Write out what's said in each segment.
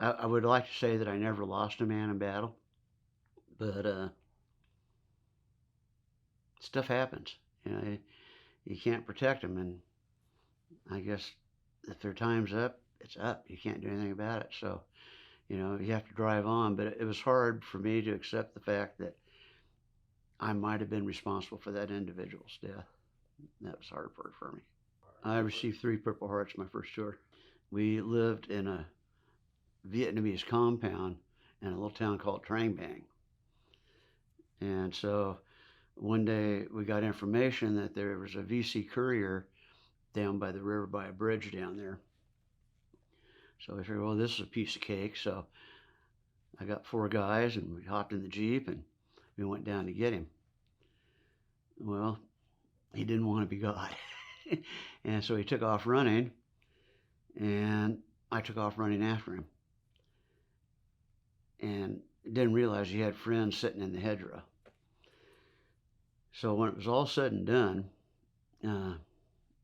I would like to say that I never lost a man in battle, but stuff happens. You know, you can't protect them, and I guess if their time's up, it's up. You can't do anything about it. So, you know, you have to drive on. But it was hard for me to accept the fact that I might have been responsible for that individual's death. That was hard for me. I received 3 Purple Hearts my first tour. We lived in a Vietnamese compound in a little town called Trang Bang. And so one day we got information that there was a VC courier down by the river by a bridge down there. So I figured, well, this is a piece of cake. So I got 4 guys and we hopped in the Jeep and we went down to get him. Well, he didn't want to be got. And so he took off running, and I took off running after him. And didn't realize he had friends sitting in the hedgerow. So when it was all said and done,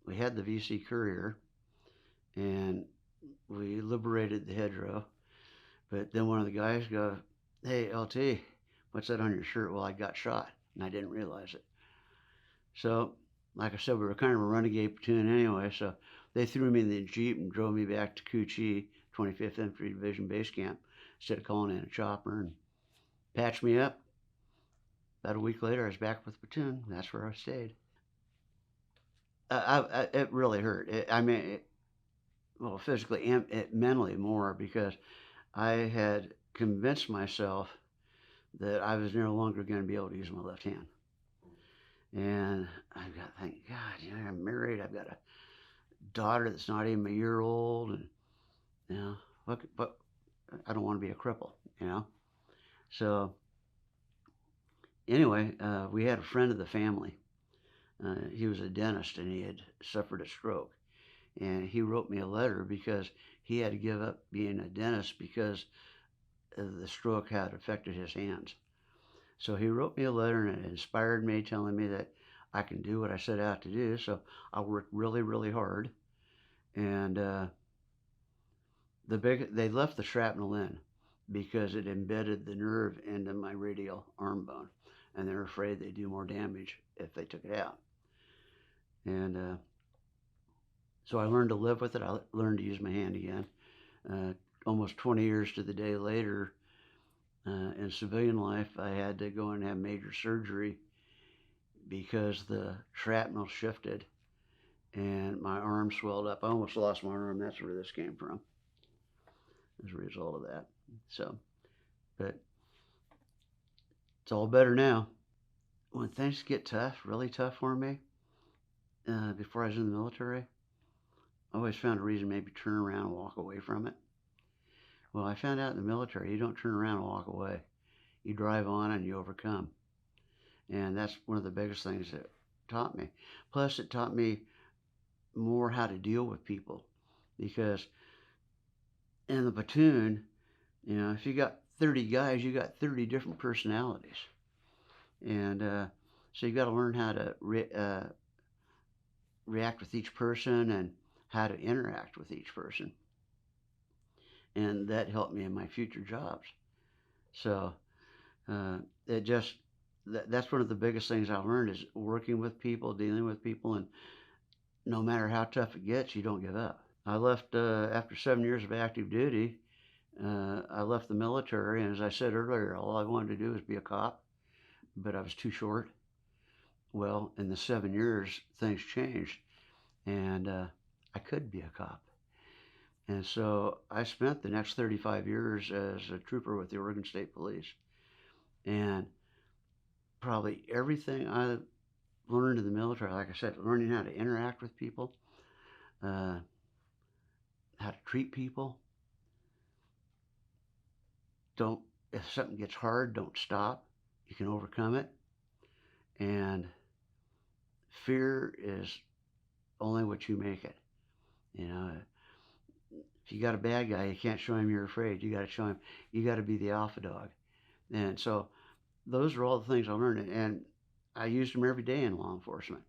we had the VC courier, and we liberated the hedgerow. But then one of the guys goes, "Hey, LT, what's that on your shirt?" Well, I got shot, and I didn't realize it. So, like I said, we were kind of a renegade platoon anyway, so they threw me in the Jeep and drove me back to Cu Chi, 25th Infantry Division Base Camp, instead of calling in a chopper, and patched me up. About a week later, I was back with the platoon. That's where I stayed. It really hurt. Well, physically and mentally more, because I had convinced myself that I was no longer going to be able to use my left hand. And I've got, thank God, you know, I'm married. I've got a daughter that's not even a year old, and you know, but I don't want to be a cripple, you know. So anyway, we had a friend of the family. He was a dentist, and he had suffered a stroke, and he wrote me a letter because he had to give up being a dentist because the stroke had affected his hands. So he wrote me a letter, and it inspired me, telling me that I can do what I set out to do. So I worked really, really hard, and they left the shrapnel in because it embedded the nerve into my radial arm bone, and they're afraid they'd do more damage if they took it out. And so I learned to live with it. I learned to use my hand again. Almost 20 years to the day later, in civilian life, I had to go and have major surgery because the shrapnel shifted and my arm swelled up. I almost lost my arm. That's where this came from, as a result of that. So, but it's all better now. When things get tough, really tough for me, before I was in the military, I always found a reason to maybe turn around and walk away from it. Well, I found out in the military, you don't turn around and walk away. You drive on and you overcome. And that's one of the biggest things that taught me. Plus, it taught me more how to deal with people. Because in the platoon, you know, if you got 30 guys, you got 30 different personalities. And so you got to learn how to react with each person and how to interact with each person. And that helped me in my future jobs. So that's one of the biggest things I learned, is working with people, dealing with people, and no matter how tough it gets, you don't give up. I left after 7 years of active duty. I left the military, and as I said earlier, all I wanted to do was be a cop, but I was too short. Well, in the 7 years, things changed, and I could be a cop. And so I spent the next 35 years as a trooper with the Oregon State Police. And probably everything I learned in the military, like I said, learning how to interact with people, how to treat people. If something gets hard, don't stop. You can overcome it. And fear is only what you make it. You know, if you got a bad guy, you can't show him you're afraid. You got to show him, you got to be the alpha dog. And so those are all the things I learned, and I used them every day in law enforcement.